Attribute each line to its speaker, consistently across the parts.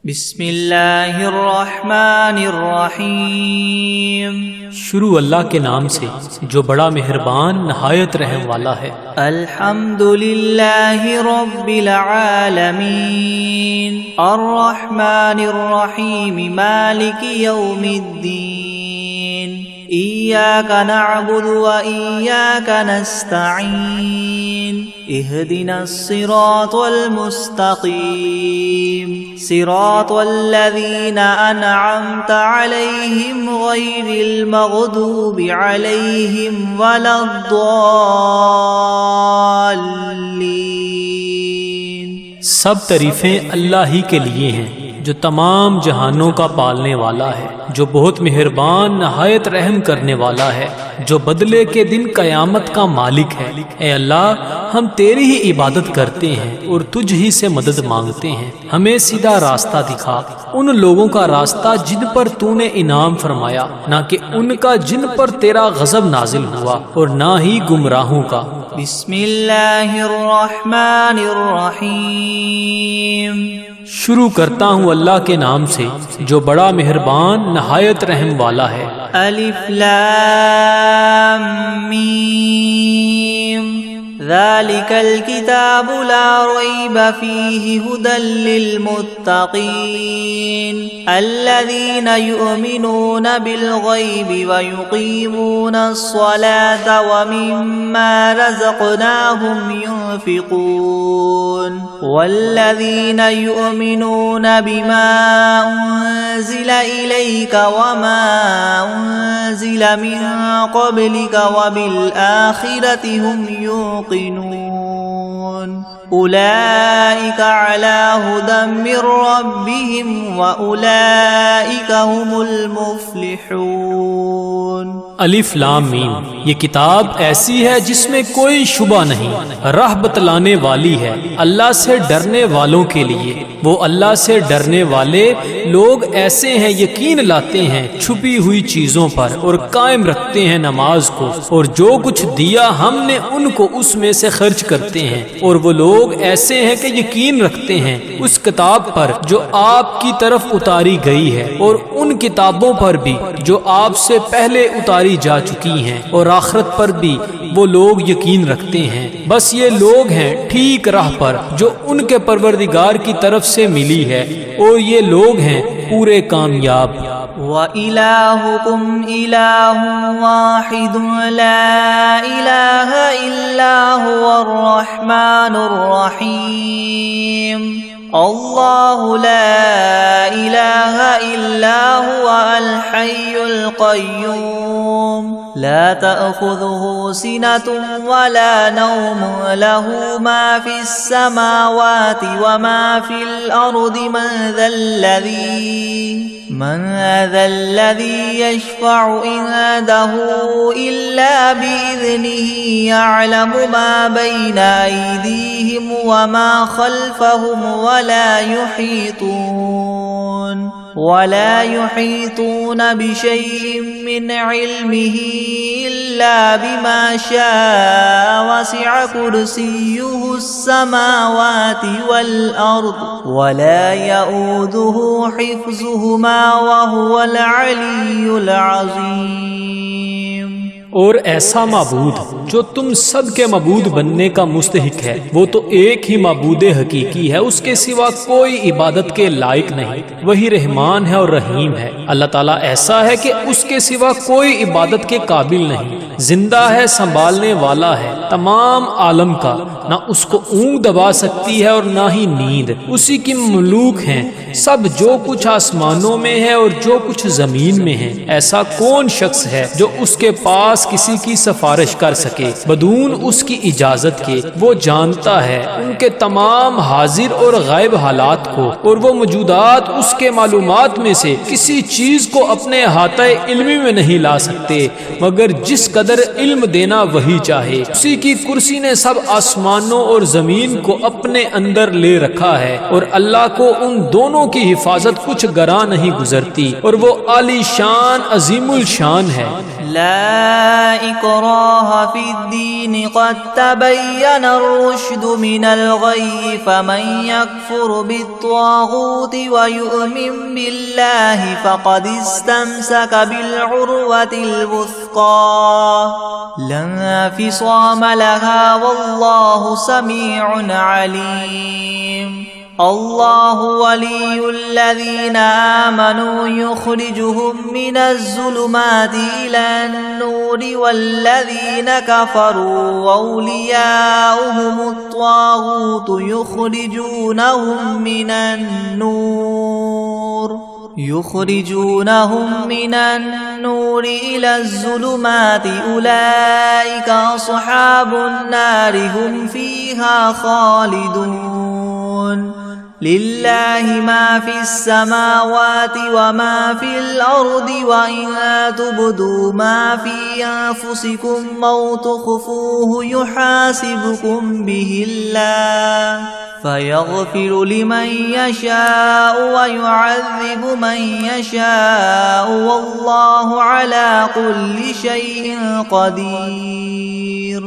Speaker 1: بسم اللہ الرحمن الرحیم۔
Speaker 2: شروع اللہ کے نام سے جو بڑا مہربان نہایت رحم والا ہے۔
Speaker 1: الحمد للہ رب العالمین الرحمن الرحیم مالک یوم الدین ایاک نعبد و ایاک نستعین اہدنا الصراط المستقیم صراط الذین انعمت علیہم غیر المغضوب علیہم ولا الضالین۔
Speaker 2: سب تعریفیں اللہ ہی کے لیے ہیں جو تمام جہانوں کا پالنے والا ہے، جو بہت مہربان نہایت رحم کرنے والا ہے، جو بدلے کے دن قیامت کا مالک ہے۔ اے اللہ، ہم تیری ہی عبادت کرتے ہیں اور تجھ ہی سے مدد مانگتے ہیں۔ ہمیں سیدھا راستہ دکھا، ان لوگوں کا راستہ جن پر تو نے انعام فرمایا، نہ کہ ان کا جن پر تیرا غضب نازل ہوا، اور نہ ہی گمراہوں کا۔
Speaker 1: بسم اللہ الرحمن الرحیم۔
Speaker 2: شروع کرتا ہوں اللہ کے نام سے جو بڑا مہربان نہایت رحم والا ہے۔
Speaker 1: الف لام میم ذالک الکتاب لا ریب فیہ ھدی للمتقین الذین یؤمنون بالغیب ویقیمون الصلاة ومما رزقناہم ينفقون والذین یؤمنون بما انزل الیک وما انزل من قبلک وبالآخرة هم يوقنون اولئک علی ھدی من ربہم واولئک هم المفلحون۔
Speaker 2: الف لام میم، یہ کتاب ایسی ہے جس میں کوئی شبہ نہیں، راہ بتلانے والی ہے اللہ سے ڈرنے والوں کے لیے۔ وہ اللہ سے ڈرنے والے لوگ ایسے ہیں یقین لاتے ہیں چھپی ہوئی چیزوں پر اور قائم رکھتے ہیں نماز کو، اور جو کچھ دیا ہم نے ان کو اس میں سے خرچ کرتے ہیں۔ اور وہ لوگ ایسے ہیں کہ یقین رکھتے ہیں اس کتاب پر جو آپ کی طرف اتاری گئی ہے، اور ان کتابوں پر بھی جو آپ سے پہلے اتاری جا چکی ہیں، اور آخرت پر بھی وہ لوگ یقین رکھتے ہیں۔ بس یہ لوگ ہیں ٹھیک راہ پر جو ان کے پروردگار کی طرف سے ملی ہے، اور یہ لوگ ہیں پورے کامیاب۔
Speaker 1: وَإِلَٰهُكُمْ إِلَٰهٌ وَاحِدٌ لَا إِلَٰهَ إِلَّا هُوَ الرَّحْمَٰنُ الرَّحِيمُ اللہ لا الہ الا هو الحی القیوم لا تأخذه سنة ولا نوم له ما في السماوات وما في الأرض من ذا الذي يشفع عنده إلا بإذنه يعلم ما بين أيديهم وما خلفهم ولا يحيطون بشيء من علمه إلا بما شاء وسع كرسيه السماوات والأرض ولا يؤوده حفظهما وهو العلي العظيم۔
Speaker 2: اور ایسا معبود جو تم سب کے معبود بننے کا مستحق ہے، وہ تو ایک ہی معبود حقیقی ہے، اس کے سوا کوئی عبادت کے لائق نہیں۔ وہی رحمان ہے اور رحیم ہے۔ اللہ تعالیٰ ایسا ہے کہ اس کے سوا کوئی عبادت کے قابل نہیں، زندہ ہے، سنبھالنے والا ہے تمام عالم کا، نہ اس کو اونگ دبا سکتی ہے اور نہ ہی نیند۔ اسی کی مملوک ہیں سب، جو کچھ آسمانوں میں ہے اور جو کچھ زمین میں ہے۔ ایسا کون شخص ہے جو اس کے پاس کسی کی سفارش کر سکے بدون اس کی اجازت کے؟ وہ جانتا ہے ان کے تمام حاضر اور غائب حالات کو، اور وہ موجودات اس کے معلومات میں سے کسی چیز کو اپنے احاطہ علمی میں نہیں لا سکتے مگر جس قدر علم دینا وہی چاہے۔ اسی کی کرسی نے سب آسمانوں اور زمین کو اپنے اندر لے رکھا ہے، اور اللہ کو ان دونوں کی حفاظت کچھ گراں نہیں گزرتی، اور وہ عالی شان عظیم الشان ہے۔
Speaker 1: لا إكراه في الدين قد تبين الرشد من الغي فمن يكفر بالطاغوت ويؤمن بالله فقد استمسك بالعروة الوثقى لا انفصام لها والله سميع عليم الله ولي الذين آمنوا يخرجهم من الظلمات إلى النور والذين كفروا أولياؤهم الطاغوت يخرجونهم من النور إلى الظلمات أولئك أصحاب النار هم فيها خالدون لله ما في السماوات وما في الأرض وإن تبدوا ما في أنفسكم أو تخفوه يحاسبكم به الله فيغفر لمن يشاء ويعذب من يشاء والله على كل شيء قدير.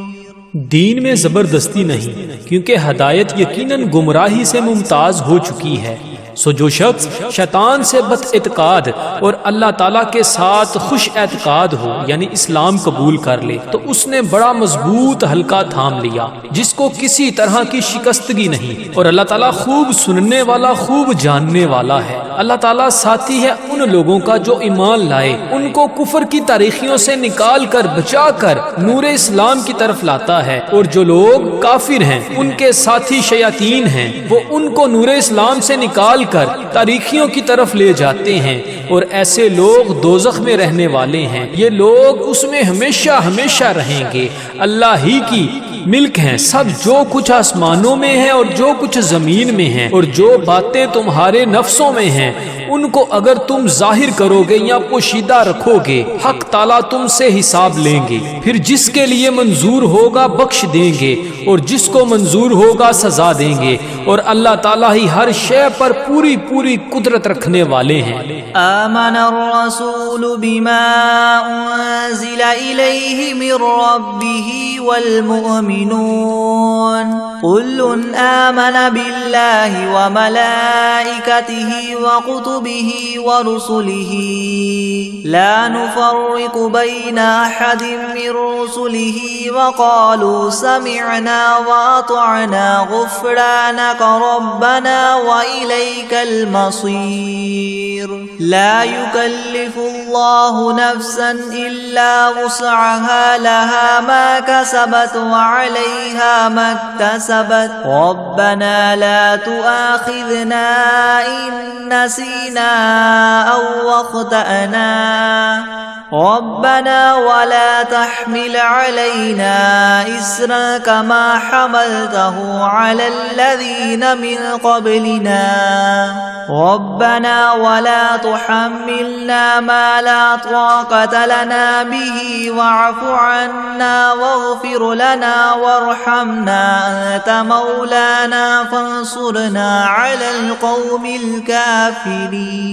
Speaker 2: دین میں زبردستی نہیں، کیونکہ ہدایت یقیناً گمراہی سے ممتاز ہو چکی ہے. سو جو شخص شیطان سے بد اعتقاد اور اللہ تعالیٰ کے ساتھ خوش اعتقاد ہو یعنی اسلام قبول کر لے تو اس نے بڑا مضبوط حلقہ تھام لیا جس کو کسی طرح کی شکستگی نہیں، اور اللہ تعالیٰ خوب سننے والا خوب جاننے والا ہے. اللہ تعالیٰ ساتھی ہے ان لوگوں کا جو ایمان لائے، ان کو کفر کی تاریخیوں سے نکال کر بچا کر نور اسلام کی طرف لاتا ہے، اور جو لوگ کافر ہیں ان کے ساتھی شیاطین ہیں، وہ ان کو نور اسلام سے نکال کر تاریخیوں کی طرف لے جاتے ہیں، اور ایسے لوگ دوزخ میں رہنے والے ہیں. یہ لوگ اس میں ہمیشہ ہمیشہ رہیں گے. اللہ ہی کی ملک ہیں سب، جو کچھ آسمانوں میں ہے اور جو کچھ زمین میں ہے، اور جو باتیں تمہارے نفسوں میں ہیں ان کو اگر تم ظاہر کرو گے یا پوشیدہ رکھو گے حق تعالیٰ تم سے حساب لیں گے. پھر جس کے لیے منظور ہوگا بخش دیں گے اور جس کو منظور ہوگا سزا دیں گے، اور اللہ تعالیٰ ہی ہر شے پر پوری پوری قدرت رکھنے والے ہیں.
Speaker 1: آمن الرسول بما انزل الیہ من ربہ والمؤمنون كل آمن بالله وملائكته وكتبه ورسله لا نفرق بين أحد من رسله وقالوا سمعنا وأطعنا غفرانك ربنا وإليك المصير. لا يكلف الله نفسا إلا وسعها لها ما كسبت وعليها ما اكتسبت ربنا لا تؤاخذنا إن نسينا أو أخطأنا ربنا ولا تحمل علينا إصرا كما حملته على الذين من قبلنا ربنا ولا تحملنا ما لا طاقة لنا به واعف عنا واغفر لنا وارحمنا أنت مولانا فانصرنا على القوم الكافرين.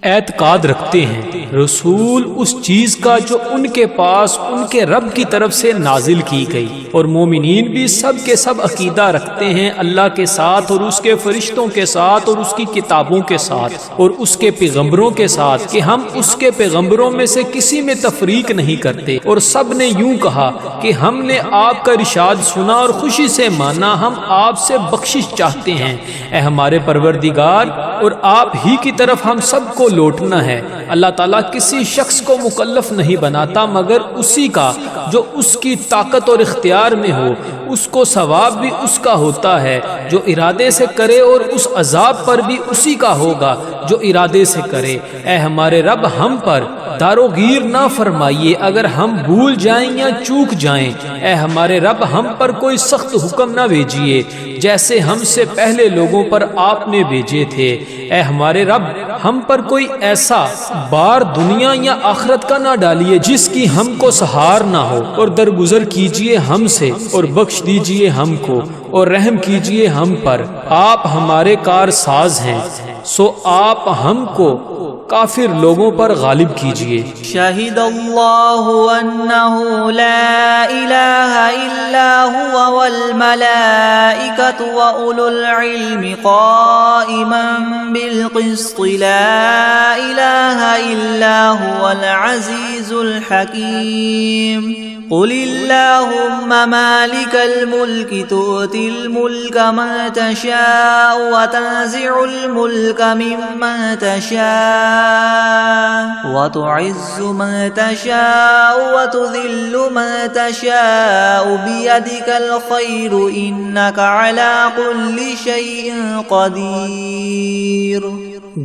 Speaker 2: اعتقاد رکھتے ہیں رسول اس چیز کا جو ان کے پاس ان کے رب کی طرف سے نازل کی گئی، اور مومنین بھی سب کے سب عقیدہ رکھتے ہیں اللہ کے ساتھ اور اس کے فرشتوں کے ساتھ اور اس کی کتابوں کے ساتھ اور اس کے پیغمبروں کے ساتھ کہ ہم اس کے پیغمبروں میں سے کسی میں تفریق نہیں کرتے. اور سب نے یوں کہا کہ ہم نے آپ کا ارشاد سنا اور خوشی سے مانا، ہم آپ سے بخشش چاہتے ہیں اے ہمارے پروردگار، اور آپ ہی کی طرف ہم سب کو لوٹنا ہے. اللہ تعالیٰ کسی شخص کو مکلف نہیں بناتا مگر اسی کا جو اس کی طاقت اور اختیار میں ہو. اس کو ثواب بھی اس کا ہوتا ہے جو ارادے سے کرے، اور اس عذاب پر بھی اسی کا ہوگا جو ارادے سے کرے. اے ہمارے رب ہم پر داروگیر نہ فرمائیے اگر ہم بھول جائیں یا چوک جائیں. اے ہمارے رب ہم پر کوئی سخت حکم نہ بھیجیے جیسے ہم سے پہلے لوگوں پر آپ نے بھیجے تھے. اے ہمارے رب ہم پر کوئی ایسا بار دنیا یا آخرت کا نہ ڈالیے جس کی ہم کو سہار نہ ہو، اور درگزر کیجیے ہم سے اور بخش دیجیے ہم کو اور رحم کیجیے ہم پر. آپ ہمارے کار ساز ہیں، سو آپ ہم کو کافر لوگوں پر غالب کیجیے۔
Speaker 1: شہد اللہ انہ لا الہ الا هو والملائکۃ واولو العلم قائما بالقسط لا الہ الا هو العزیز الحکیم۔ قل اللہم مالک الملک تؤتی الملک من تشاء وتنزع الملک ممن تشاء وتعز من تشاء وتذل من تشاء بيدك الخير إنك على كل شيء قدير۔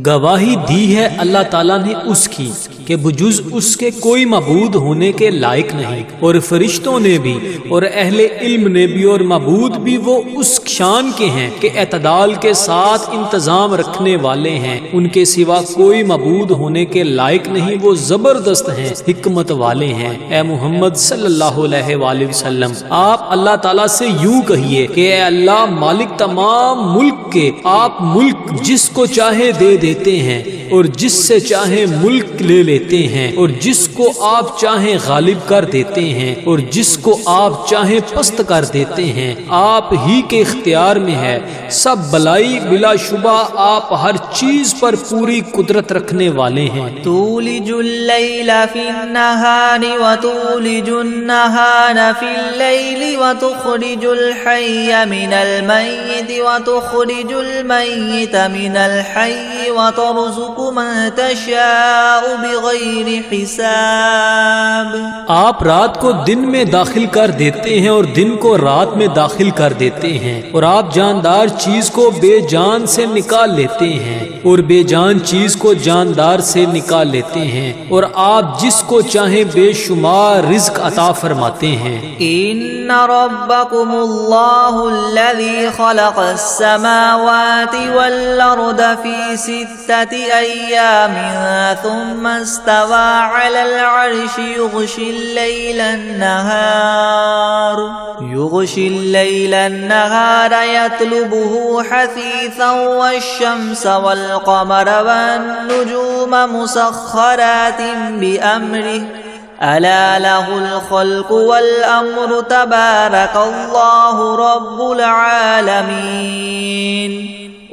Speaker 2: گواہی دی ہے اللہ تعالیٰ نے اس کی کہ بجز اس کے کوئی معبود ہونے کے لائق نہیں، اور فرشتوں نے بھی اور اہل علم نے بھی اور معبود بھی وہ اس شان کے ہیں کہ اعتدال کے ساتھ انتظام رکھنے والے ہیں، ان کے سوا کوئی معبود ہونے کے لائق نہیں، وہ زبردست ہیں، حکمت والے ہیں۔ اے محمد صلی اللہ علیہ وآلہ وسلم، آپ اللہ تعالیٰ سے یوں کہیے کہ اے اللہ مالک تمام ملک کے، آپ ملک جس کو چاہے دے دیتے ہیں اور جس سے چاہے ملک لے لیتے ہیں، اور جس کو آپ چاہیں غالب کر دیتے ہیں اور جس کو آپ چاہیں پست کر دیتے ہیں، آپ ہی کے اختیار میں ہے سب بلائی، بلا شبہ آپ ہر چیز پر پوری قدرت رکھنے والے ہیں۔
Speaker 1: تولج اللیل فی النہار وتولج النہار فی اللیل وتخرج الحی من المیت وتخرج المیت من الحی وترزق من تشاء بغیر حساب۔
Speaker 2: آپ رات کو دن میں داخل کر دیتے ہیں اور دن کو رات میں داخل کر دیتے ہیں، اور آپ جاندار چیز کو بے جان سے نکال لیتے ہیں اور بے جان چیز کو جاندار سے نکال لیتے ہیں، اور آپ جس کو چاہیں بے شمار رزق عطا فرماتے ہیں۔
Speaker 1: ان ربکم اللہ الذی خلق السماوات والارض فی 6 ایام ثم استوى على العرش يغشي الليل النهار يطلبه حثيثا والشمس والقمر والنجوم مسخرات بأمره ألا له الخلق والأمر تبارك الله رب العالمين۔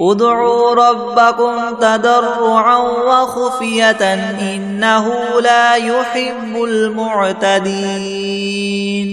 Speaker 1: ادعوا ربكم تضرعا وخفية إنه لا يحب المعتدين۔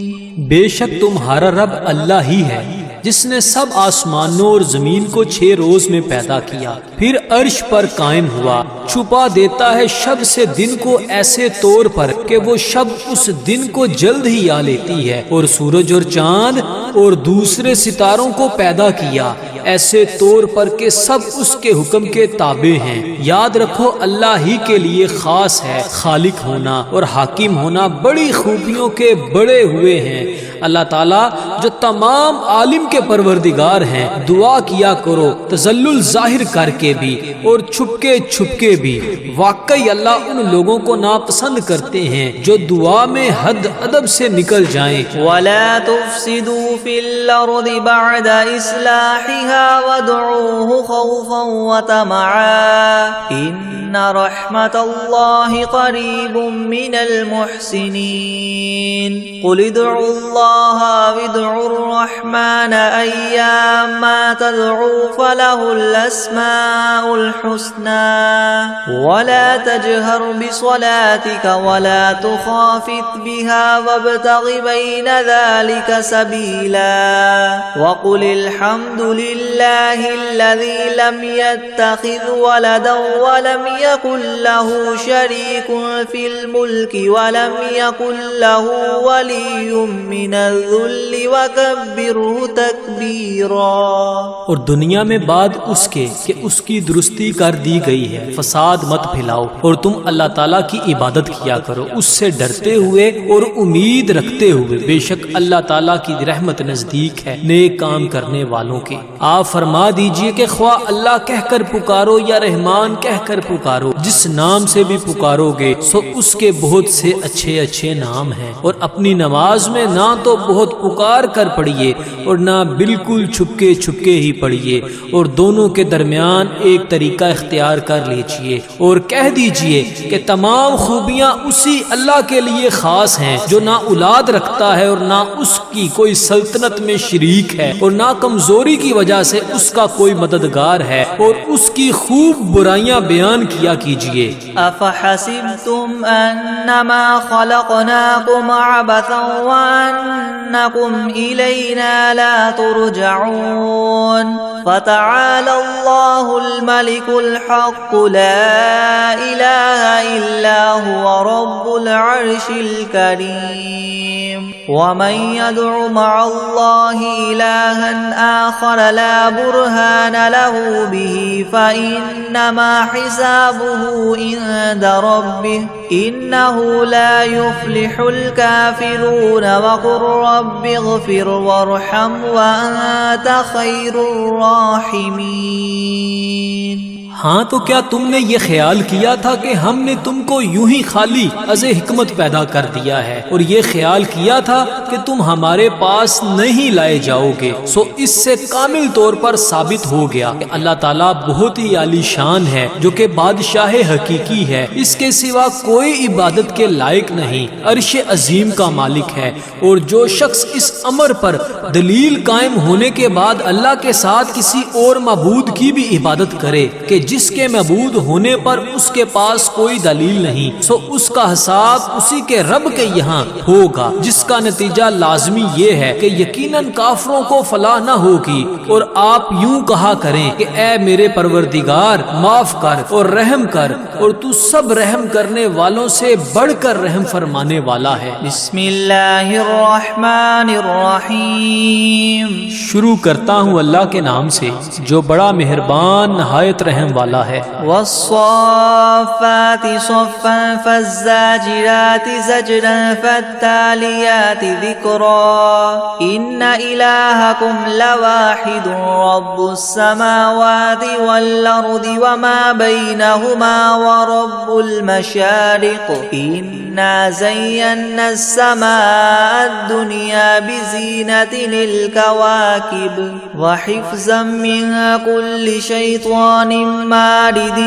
Speaker 2: بے شک تمہارا رب اللہ ہی ہے جس نے سب آسمانوں اور زمین کو 6 روز میں پیدا کیا، پھر عرش پر قائم ہوا، چھپا دیتا ہے شب سے دن کو ایسے طور پر کہ وہ شب اس دن کو جلد ہی آ لیتی ہے، اور سورج اور چاند اور دوسرے ستاروں کو پیدا کیا ایسے طور پر کہ سب اس کے حکم کے تابع ہیں۔ یاد رکھو اللہ ہی کے لیے خاص ہے خالق ہونا اور حاکم ہونا، بڑی خوبیوں کے بڑے ہوئے ہیں۔ اللہ تعالیٰ جو تمام عالم کے پروردگار ہیں، دعا کیا کرو تذلل ظاہر کر کے بھی اور چھپ کے بھی۔ واقعی اللہ ان لوگوں کو ناپسند کرتے ہیں جو دعا میں حد ادب سے نکل جائیں۔
Speaker 1: وَلَا تُفْسِدُوا فِي الْأَرْضِ بَعْدَ إِصْلَاحِهَا وَادْعُوهُ خَوْفًا وَطَمَعًا إِنَّ رَحْمَتَ اللَّهِ قَرِيبٌ مِّنَ الْمُحْسِنِينَ۔ قُلِ ادْعُوا اللَّهَ وَادْعُوا الرَّحْمَنَ أَيَّمَّا تَدْعُوا فَلَهُ الْأَسْمَاءُ الْحُسْنَى وَلَا تَجْهَرْ بِصَلَاتِكَ وَلَا تُخَافِتْ بِهَا وَابْتَغِ بَيْنَ ذَلِكَ سَبِيلًا وَقُلِ الْحَمْدُ لِلَّهِ الَّذِي لَمْ يَتَّخِذْ وَلَدًا وَلَمْ يَكُنْ لَهُ شَرِيكٌ فِي الْمُلْكِ وَلَمْ يَكُنْ لَهُ وَلِيٌّ مِّنَ الذُّلِّ وَكَبِّرْهُ تَكْبِيرًا۔
Speaker 2: اور دنیا میں بعد اس کے کہ اس کی درستی کر دی گئی ہے فساد مت پھیلاؤ، اور تم اللہ تعالیٰ کی عبادت کیا کرو اس سے ڈرتے ہوئے اور امید رکھتے ہوئے، بے شک اللہ تعالیٰ کی رحمت نزدیک ہے نیک کام کرنے والوں کے۔ آپ فرما دیجئے کہ خواہ اللہ کہہ کر پکارو یا رحمان کہہ کر پکارو، جس نام سے بھی پکارو گے سو اس کے بہت سے اچھے اچھے نام ہیں، اور اپنی نماز میں نہ تو بہت پکار کر پڑھیے اور نہ بالکل چھپکے چھپکے ہی پڑھیے، اور دونوں کے درمیان ایک طریقہ اختیار کر لیجئے اور کہہ دیجئے کہ تمام خوبیاں اسی اللہ کے لیے خاص ہیں جو نہ اولاد رکھتا ہے اور نہ اس کی کوئی سلطنت میں شریک ہے، اور نہ کمزوری کی وجہ سے اس کا کوئی مددگار ہے، اور اس کی خوب برائیاں بیان کیا کیجئے۔
Speaker 1: أفحسبتم أنما خلقناكم عبثا وأنكم إلينا لا ترجعون فتعالى الله الملك الحق لا إله إلا هو رب العرش الكريم ومن يدع مع الله إلها آخر لا برهان له به فإنما حسابه عند ربه إنه لا يفلح الكافرون وقل رب اغفر وارحم وأنت خير الراحمين۔
Speaker 2: ہاں تو کیا تم نے یہ خیال کیا تھا کہ ہم نے تم کو یوں ہی خالی از حکمت پیدا کر دیا ہے، اور یہ خیال کیا تھا کہ تم ہمارے پاس نہیں لائے جاؤ گے؟ سو اس سے کامل طور پر ثابت ہو گیا کہ اللہ تعالیٰ بہت ہی عالی شان ہے، جو کہ بادشاہ حقیقی ہے، اس کے سوا کوئی عبادت کے لائق نہیں، عرش عظیم کا مالک ہے۔ اور جو شخص اس امر پر دلیل قائم ہونے کے بعد اللہ کے ساتھ کسی اور معبود کی بھی عبادت کرے کہ جس کے معبود ہونے پر اس کے پاس کوئی دلیل نہیں، سو اس کا حساب اسی کے رب کے یہاں ہوگا، جس کا نتیجہ لازمی یہ ہے کہ یقیناً کافروں کو فلاح نہ ہوگی۔ اور آپ یوں کہا کریں کہ اے میرے پروردگار معاف کر اور رحم کر، اور تو سب رحم کرنے والوں سے بڑھ کر رحم فرمانے والا ہے۔
Speaker 1: بسم اللہ الرحمن الرحیم۔
Speaker 2: شروع کرتا ہوں اللہ کے نام سے جو بڑا مہربان نہایت رحم والا ہے۔
Speaker 1: والصافات صفا فالزاجرات زجرا فالتاليات ذكرا إن إلهكم لواحد رب السماوات والأرض وما بينهما ورب المشارق إنا زينا السماء الدنيا بزينة للكواكب وحفظا من كل شيطان مارد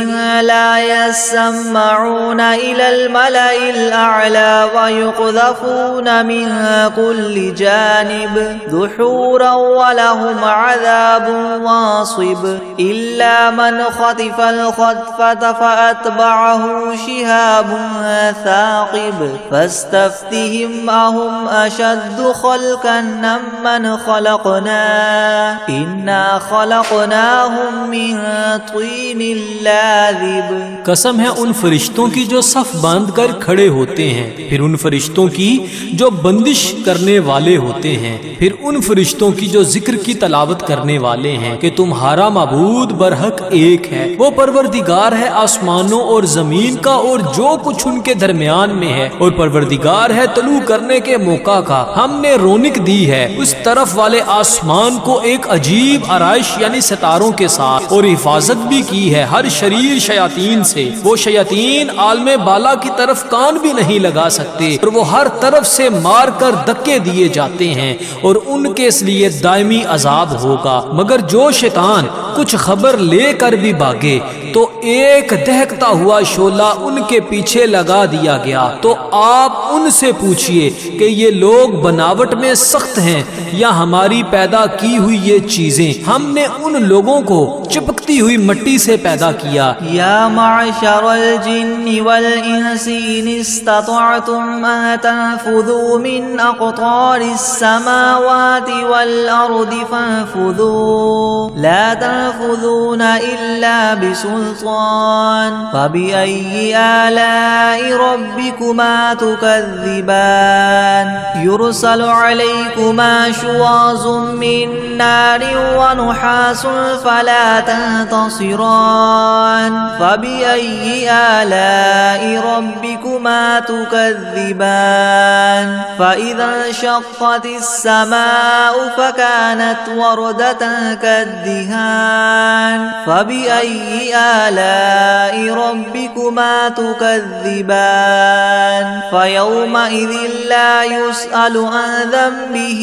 Speaker 1: لا يسمعون إلى الملأ الأعلى ويقذفون من كل جانب دحورا ولهم عذاب واصب إلا من خطف الخطفة فأتبعه شهاب ثاقب فاستفتهم أهم أشد خلقا ممن خلقنا إنا خلقناهم من طين لازب۔
Speaker 2: قسم ہے ان فرشتوں کی جو صف باندھ کر کھڑے ہوتے ہیں، پھر ان فرشتوں کی جو بندش کرنے والے ہوتے ہیں، پھر ان فرشتوں کی جو ذکر کی تلاوت کرنے والے ہیں کہ تمہارا معبود برحق ایک ہے، وہ پروردگار ہے آسمانوں اور زمین کا اور جو کچھ ان کے درمیان میں ہے، اور پروردگار ہے طلوع کرنے کے موقع کا۔ ہم نے رونق دی ہے اس طرف والے آسمان کو ایک عجیب آرائش یعنی ستاروں کے ساتھ، اور حفاظت بھی کی ہے ہر شریر شیاطین سے۔ وہ شیاطین عالم بالا کی طرف کان بھی نہیں لگا سکتے، اور وہ ہر طرف سے مار کر دھکے دیے جاتے ہیں، اور ان کے اس لیے دائمی عذاب ہوگا۔ مگر جو شیطان کچھ خبر لے کر بھی بھاگے تو ایک دہکتا ہوا شعلہ ان کے پیچھے لگا دیا گیا۔ تو آپ ان سے پوچھئے کہ یہ لوگ بناوٹ میں سخت ہیں یا ہماری پیدا کی ہوئی یہ چیزیں؟ ہم نے ان لوگوں کو چپکتی ہوئی مٹی سے پیدا کیا۔
Speaker 1: یا معشر الجن والانس ان استطعتم ان تنفذوا من اقطار السماوات والارض فانفذوا لا تنفذون الا بسلطان فبأي آلاء ربكما تكذبان يرسل عليكما شواظ من نار ونحاس فلا تنتصران فبأي آلاء ربكما تكذبان فإذا انشقت السماء فكانت وردة كالدهان فبأي آلاء ربكما تكذبان فيومئذ لا يسأل عن ذنبه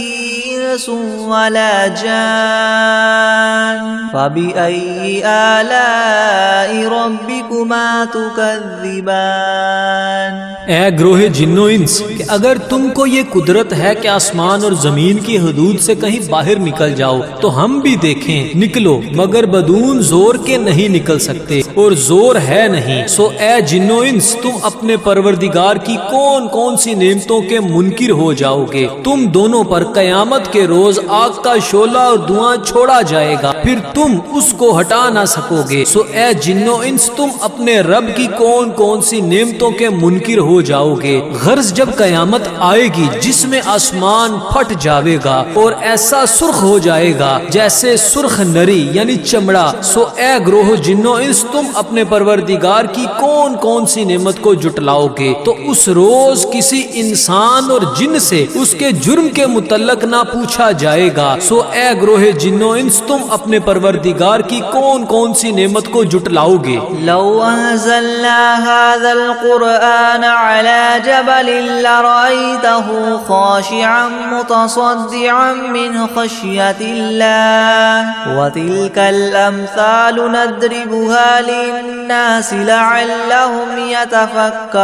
Speaker 1: إنس ولا جان فبأي آلاء ربكما تكذبان
Speaker 2: اے گروہ جن و انس کہ اگر تم کو یہ قدرت ہے کہ آسمان اور زمین کی حدود سے کہیں باہر نکل جاؤ تو ہم بھی دیکھیں نکلو، مگر بدون زور کے نہیں نکل سکتے اور زور ہے نہیں۔ سو اے جن و انس تم اپنے پروردگار کی کون کون سی نعمتوں کے منکر ہو جاؤ گے؟ تم دونوں پر قیامت کے روز آگ کا شعلہ اور دھواں چھوڑا جائے گا، پھر تم اس کو ہٹا نہ سکو گے۔ سو اے جن و انس تم اپنے رب کی کون کون سی نعمتوں کے منکر ہو جاؤ گے؟ غرض جب قیامت آئے گی جس میں آسمان پھٹ جاوے گا اور ایسا سرخ ہو جائے گا جیسے سرخ نری یعنی چمڑا، سو اے گروہ جن و انس تم اپنے پروردگار کی کون کون سی نعمت کو جٹلاؤ گے؟ تو اس روز کسی انسان اور جن سے اس کے جرم کے متعلق نہ پوچھا جائے گا۔ سو اے گروہ جن و انس تم اپنے پروردگار کی کون کون سی نعمت کو جٹلاؤ گے؟
Speaker 1: لو انزلنا هذا القرآن على جبل لرأيته خاشعا متصدعا من خشية الله وتلك الأمثال نضربها للناس لعلهم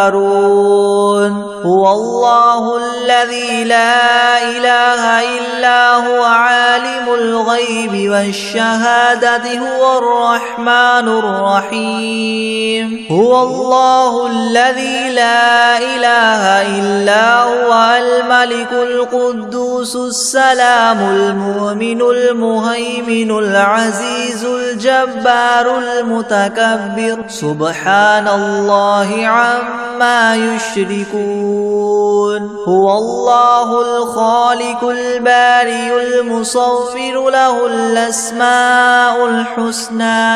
Speaker 1: يتفكرون هو الله الذي لا إله إلا هو عالم الغيب والشهادة هو الرحمن الرحيم هو الله الذي لا إله إلا هو الملك القدوس السلام المؤمن المهيمن العزيز الجبار المتكبر سبحان الله عما يشركون هو الله الخالق البارئ المصور له الأسماء الحسنى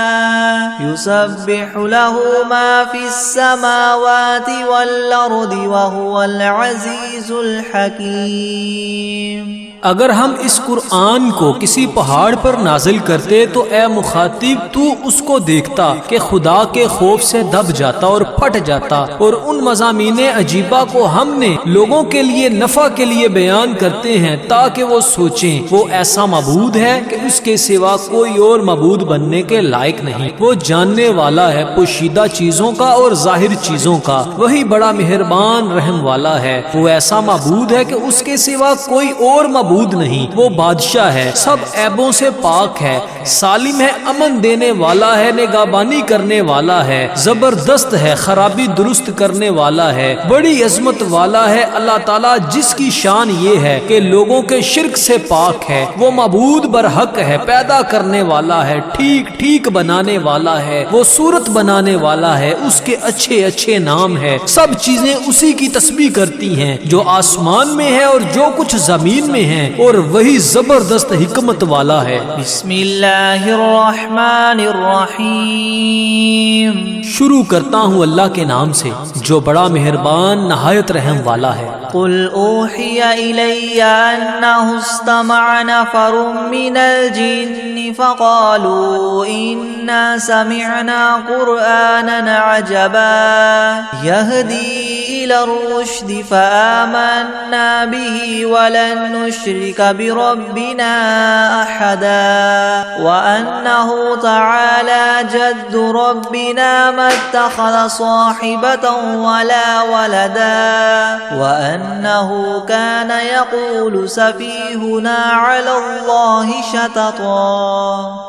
Speaker 1: يسبح له ما في السماوات والأرض وهو العزيز الحكيم۔
Speaker 2: اگر ہم اس قرآن کو کسی پہاڑ پر نازل کرتے تو اے مخاطب تو اس کو دیکھتا کہ خدا کے خوف سے دب جاتا اور پھٹ جاتا، اور ان مضامین عجیبہ کو ہم نے لوگوں کے لیے نفع کے لیے بیان کرتے ہیں تاکہ وہ سوچیں وہ ایسا معبود ہے کہ اس کے سوا کوئی اور معبود بننے کے لائق نہیں۔ وہ جاننے والا ہے پوشیدہ چیزوں کا اور ظاہر چیزوں کا، وہی بڑا مہربان رحم والا ہے۔ وہ ایسا معبود ہے کہ اس کے سوا کوئی اور معبود نہیں۔ وہ بادشاہ ہے، سب عیبوں سے پاک ہے، سالم ہے، امن دینے والا ہے، نگہبانی کرنے والا ہے، زبردست ہے، خرابی درست کرنے والا ہے، بڑی عظمت والا ہے۔ اللہ تعالیٰ جس کی شان یہ ہے کہ لوگوں کے شرک سے پاک ہے، وہ معبود برحق ہے، پیدا کرنے والا ہے، ٹھیک ٹھیک بنانے والا ہے، وہ صورت بنانے والا ہے، اس کے اچھے اچھے نام ہے۔ سب چیزیں اسی کی تسبیح کرتی ہیں جو آسمان میں ہے اور جو کچھ زمین میں ہے، اور وہی زبردست حکمت والا ہے۔
Speaker 1: بسم اللہ الرحمن الرحیم۔
Speaker 2: شروع کرتا ہوں اللہ کے نام سے جو بڑا مہربان نہایت رحم والا ہے۔
Speaker 1: قل اوحی الی انہ استمع نفر من الجن فقالوا انا سمعنا قرآنا عجبا يهدي الى الرشد فآمنا به ولن نشرك بربنا احدا وانه تعالى جد ربنا ما اتخذ صاحبة ولا ولدا وانه كان يقول سفيهنا على الله شططا۔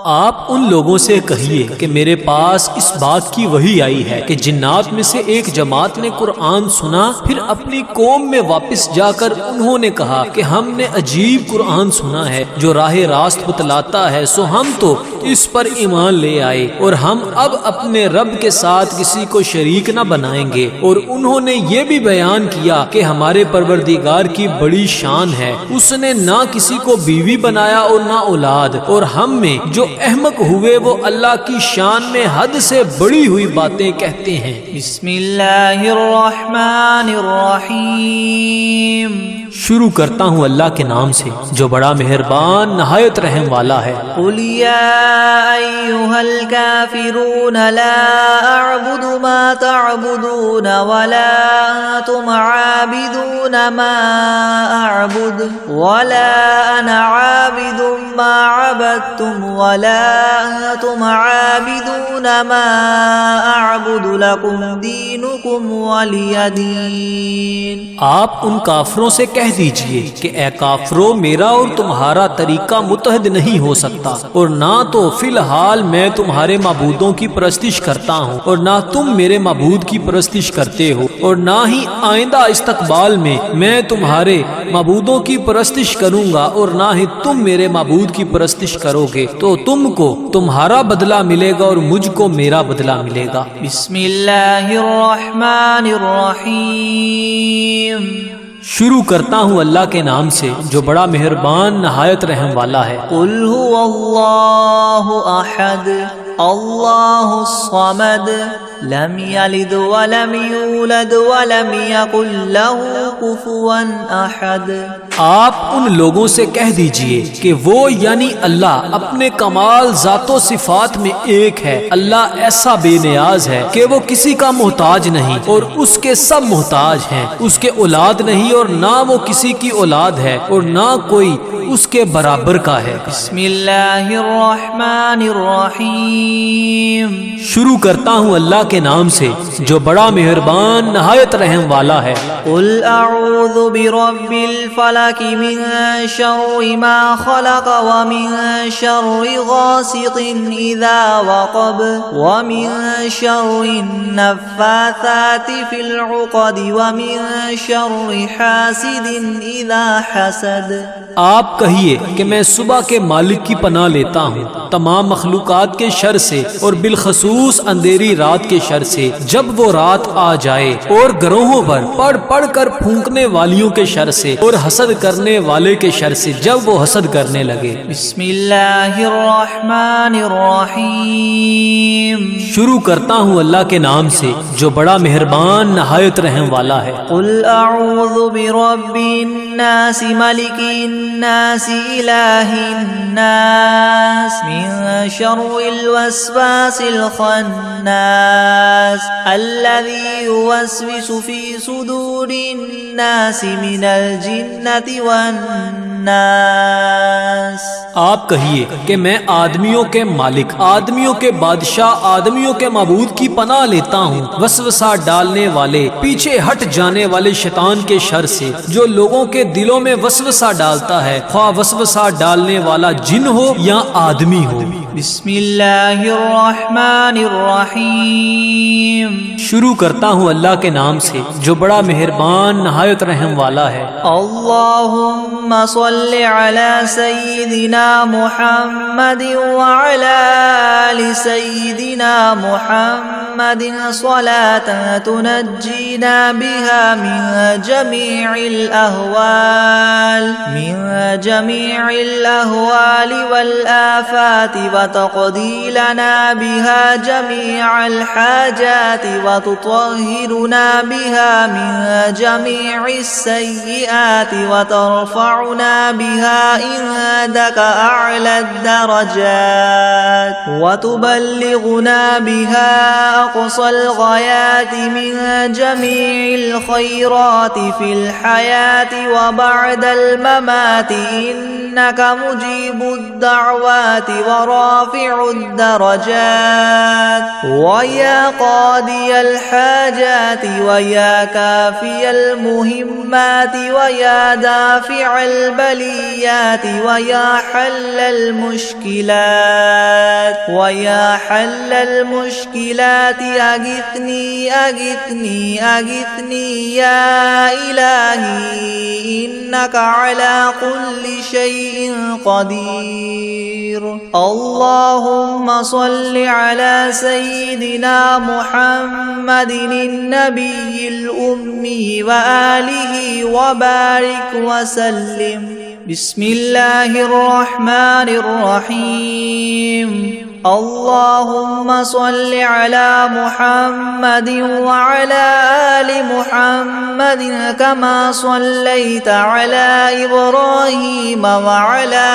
Speaker 2: آپ ان لوگوں سے کہیے کہ میرے پاس اس بات کی وحی آئی ہے کہ جنات میں سے ایک جماعت نے قرآن سنا، پھر اپنی قوم میں واپس جا کر انہوں نے کہا کہ ہم نے عجیب قرآن سنا ہے جو راہ راست بتلاتا ہے، سو ہم تو اس پر ایمان لے آئے اور ہم اب اپنے رب کے ساتھ کسی کو شریک نہ بنائیں گے، اور انہوں نے یہ بھی بیان کیا کہ ہمارے پروردگار کی بڑی شان ہے، اس نے نہ کسی کو بیوی بنایا اور نہ اولاد، اور ہم میں جو احمق ہوئے وہ اللہ کی شان میں حد سے بڑی ہوئی باتیں کہتے ہیں۔
Speaker 1: بسم اللہ الرحمن الرحیم،
Speaker 2: شروع کرتا ہوں اللہ کے نام سے جو بڑا مہربان نہایت رحم والا ہے۔
Speaker 1: قل یا ایھا الکافرون لا اعبد ما تعبدون ولا انتم عابدون ما اعبد ولا انا عابد ما عبدتم ولا انتم عابدون ما اعبد لكم دینکم ولی دین۔
Speaker 2: آپ ان کافروں سے کہہ دیجئے کہ اے کافرو، میرا اور تمہارا طریقہ متحد نہیں ہو سکتا، اور نہ تو فی الحال میں تمہارے معبودوں کی پرستش کرتا ہوں اور نہ تم میرے معبود کی پرستش کرتے ہو، اور نہ ہی آئندہ استقبال میں تمہارے معبودوں کی پرستش کروں گا، اور نہ ہی تم میرے معبود کی پرستش کرو گے، تو تم کو تمہارا بدلہ ملے گا اور مجھ کو میرا بدلہ ملے گا۔
Speaker 1: بسم اللہ الرحمن الرحیم،
Speaker 2: شروع کرتا ہوں اللہ کے نام سے جو بڑا مہربان نہایت رحم والا ہے۔
Speaker 1: قل هو اللہ احد اللہ الصمد لم یلد ولم یولد ولم یکن له کفوا احد۔
Speaker 2: آپ ان لوگوں سے کہہ دیجئے کہ وہ یعنی اللہ اپنے کمال ذات و صفات میں ایک ہے، اللہ ایسا بے نیاز ہے کہ وہ کسی کا محتاج نہیں اور اس کے سب محتاج ہیں، اس کے اولاد نہیں اور نہ وہ کسی کی اولاد ہے اور نہ کوئی اس کے برابر کا ہے۔
Speaker 1: بسم اللہ الرحمن الرحیم،
Speaker 2: شروع کرتا ہوں اللہ کے نام سے جو بڑا مہربان نہایت رحم والا ہے۔
Speaker 1: قل اعوذ برب الفلق من شر ما خلق ومن شر غاسق اذا وقب ومن شر النفاثات في العقد ومن شر حاسد اذا حسد۔
Speaker 2: آپ کہیے کہ میں صبح کے مالک کی پناہ لیتا ہوں تمام مخلوقات کے شر سے اور بالخصوص اندھیری رات کے شر سے جب وہ رات آ جائے، اور گروہوں پر پڑھ پڑھ کر پھونکنے والیوں کے شر سے اور حسد کرنے والے کے شر سے جب وہ حسد کرنے لگے۔
Speaker 1: بسم اللہ الرحمن الرحیم،
Speaker 2: شروع کرتا ہوں اللہ کے نام سے جو بڑا مہربان نہایت رحم والا ہے۔
Speaker 1: قل اعوذ برب الناس ملک الناس الہ الناس من شر الوسواس الخناس الذي يوسوس في صدور الناس من الجنة والناس۔
Speaker 2: آپ کہیے کہ میں آدمیوں کے مالک، آدمیوں کے بادشاہ، آدمیوں کے معبود کی پناہ لیتا ہوں وسوسہ ڈالنے والے، پیچھے ہٹ جانے والے شیطان کے شر سے جو لوگوں کے دلوں میں وسوسہ ڈالتا ہے، خواہ وسوسہ ڈالنے والا جن ہو یا آدمی ہو۔
Speaker 1: بسم اللہ الرحمن الرحیم،
Speaker 2: شروع کرتا ہوں اللہ کے نام سے جو بڑا مہربان نہایت رحم والا ہے۔
Speaker 1: اللہم صل علی سیدنا محمد وعلی آل سیدنا محمد صلاة تنجینا بها من جمیع الأهوال والآفات وتقضي لنا بها جميع الحاجات وتطهرنا بها من جميع السيئات وترفعنا بها عندك أعلى الدرجات وتبلغنا بها أقصى الغايات من جميع الخيرات في الحياة وبعد الممات إنك مجيب الدعوات ورافع الدرجات ويا قاضي الحاجات ويا كافي المهمات ويا دافع البليات ويا حل المشكلات أغثني أغثني أغثني يا إلهي إنك على كل شيء شيء قدير. اللهم صل على سيدنا محمد النبي الأمي وآله وبارك وسلم. بسم الله الرحمن الرحيم. اللهم صل على محمد وعلى آل محمد كما صليت على إبراهيم وعلى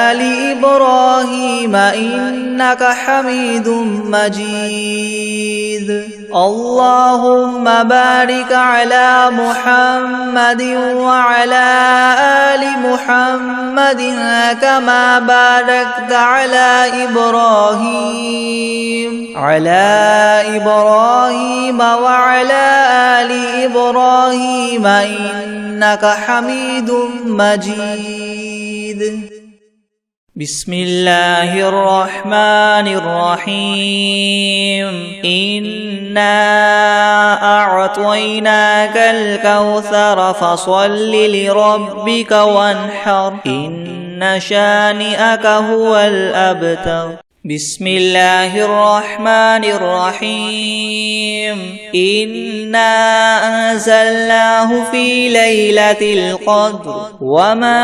Speaker 1: آل إبراهيم إنك حميد مجيد. اللهم بارك على محمد وعلى آل محمد كما باركت على إبراهيم وعلى آل إبراهيم إنك حميد مجيد. بسم الله الرحمن الرحيم. إنا أعطيناك الكوثر فصل لربك وانحر إن شانئك هو الأبتر. بسم الله الرحمن الرحيم. إنا أنزلناه في ليلة القدر وما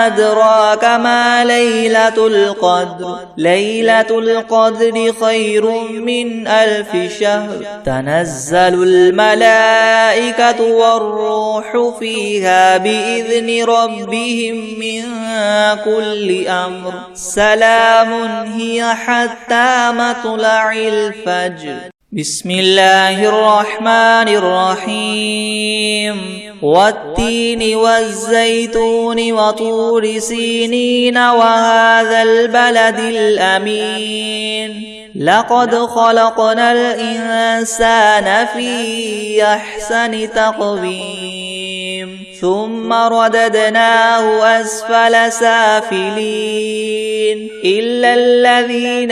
Speaker 1: أدراك ما ليلة القدر. ليلة القدر خير من 1000 شهر. تنزل الملائكة والروح فيها بإذن ربهم من كل أمر. سلام هي حتى مطلع الفجر. بسم الله الرحمن الرحيم. والتين والزيتون وطور سينين وهذا البلد الأمين. لقد خلقنا الإنسان في أحسن تقويم ثم رددناه أسفل سافلين إلا الذين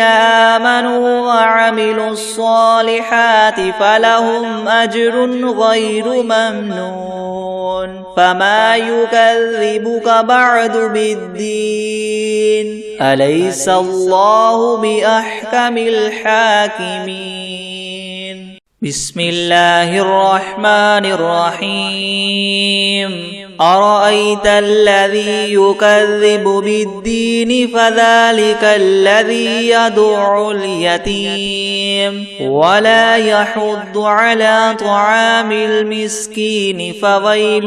Speaker 1: آمنوا وعملوا الصالحات فلهم أجر غير ممنون. فما يكذبك بعد بالدين؟ أليس الله بأحكم الحاكمين؟ بسم الله الرحمن الرحيم. أرأيت الذي يكذب بالدين فذلك الذي يدع اليتيم ولا يحض على طعام المسكين فويل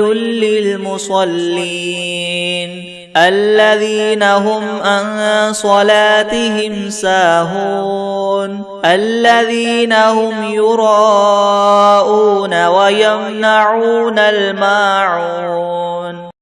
Speaker 1: للمصلين الذين هم عن صلاتهم ساهون الذين هم يراءون ويمنعون الماعون.